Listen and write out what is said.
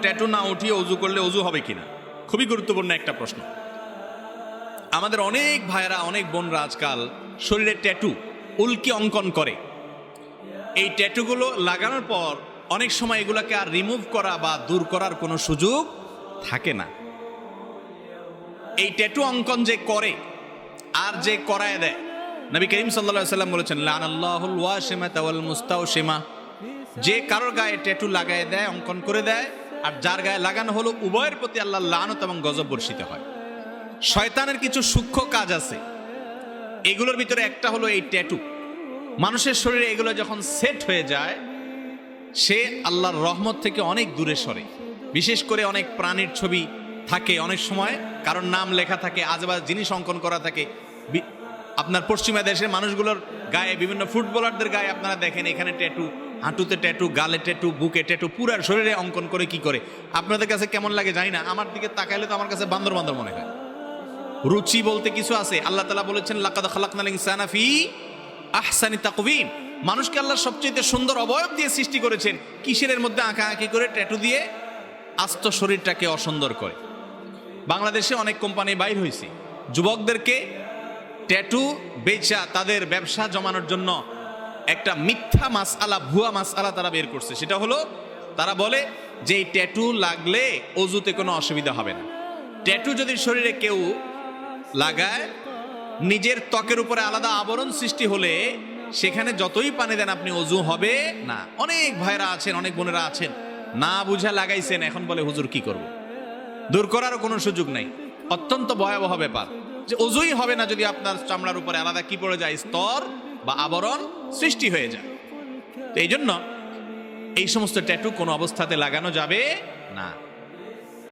Tattoo না উঠিয়ে অজু করলে অজু হবে কিনা, খুবই গুরুত্বপূর্ণ একটা প্রশ্ন। আমাদের অনেক ভাইয়েরা, অনেক বোনরা আজকাল শরীরে ট্যাটু, উল্কি অঙ্কন করে। এই ট্যাটুগুলো লাগানোর পর অনেক সময় এগুলোকে আর রিমুভ করা বা দূর করার কোনো সুযোগ থাকে না। এই ট্যাটু অঙ্কন যে করে আর যে করায় দেয়, নবী করিম সাল্লাল্লাহু আলাইহি ওয়াসাল্লাম বলেছেন, লানাল্লাহুল ওয়াশিমাতা ওয়াল মুস্তাওশিমা, যে কারোর গায়ে ট্যাটু লাগায় দেয়, অঙ্কন করে দেয়, আর যার গায়ে লাগানো হলো, উভয়ের প্রতি আল্লাহর লানত এবং গজব বর্ষিত হয়। শয়তানের কিছু সূক্ষ্ম কাজ আছে, এগুলোর ভিতরে একটা হলো এই ট্যাটু। মানুষের শরীরে এগুলো যখন সেট হয়ে যায়, সে আল্লাহর রহমত থেকে অনেক দূরে সরে। বিশেষ করে অনেক প্রাণীর ছবি থাকে, অনেক সময় কারোর নাম লেখা থাকে, আজেবাজে জিনিস অঙ্কন করা থাকে। আপনার পশ্চিমা দেশের মানুষগুলোর গায়ে, বিভিন্ন ফুটবলারদের গায়ে আপনারা দেখেন এখানে ট্যাটু, হাঁটুতে ট্যাটু, গালে ট্যাটু, বুকে ট্যাটু, পুরো শরীরে অঙ্কন করে কি করে। আপনাদের কাছে কেমন লাগে জানি না, আমার দিকে তাকাইলে তো আমার কাছে বান্দর বান্দর মনে হয়। রুচি বলতে কিছু আছে। আল্লাহ তাআলা বলেছেন, লাকাদ খালাকনাল ইনসানা ফি আহসানি তাকওয়িম, মানুষকে আল্লাহ সবচেয়ে সুন্দর অবয়ব দিয়ে সৃষ্টি করেছেন। কিসের মধ্যে আঁকা আঁকি করে, ট্যাটু দিয়ে আস্ত শরীরটাকে অসুন্দর করে। বাংলাদেশে অনেক কোম্পানি বাইর হয়েছে, যুবকদেরকে ট্যাটু বেচা তাদের ব্যবসা জমানোর জন্য একটা মিথ্যা মাসআলা, ভুয়া মাসআলা তারা বের করছে। সেটা হলো, তারা বলে যে এই ট্যাটু লাগলে অজুতে কোনো অসুবিধা হবে না। ট্যাটু যদি শরীরে কেউ লাগায়, নিজের ত্বকের উপরে আলাদা আবরণ সৃষ্টি হলে সেখানে যতই পানি দেন আপনি, অজু হবে না। অনেক ভাইরা আছেন, অনেক বোনেরা আছেন, না বুঝা লাগাইছেন, এখন বলে হুজুর কি করব, দূর করারও কোনো সুযোগ নাই। অত্যন্ত ভয়াবহ ব্যাপার যে অজুই হবে না যদি আপনার চামড়ার উপরে আলাদা কি পড়ে যায়, স্তর বা আবরণ সৃষ্টি হয়ে যায়। তো এই জন্য এই সমস্ত ট্যাটু কোনো অবস্থাতে লাগানো যাবে না।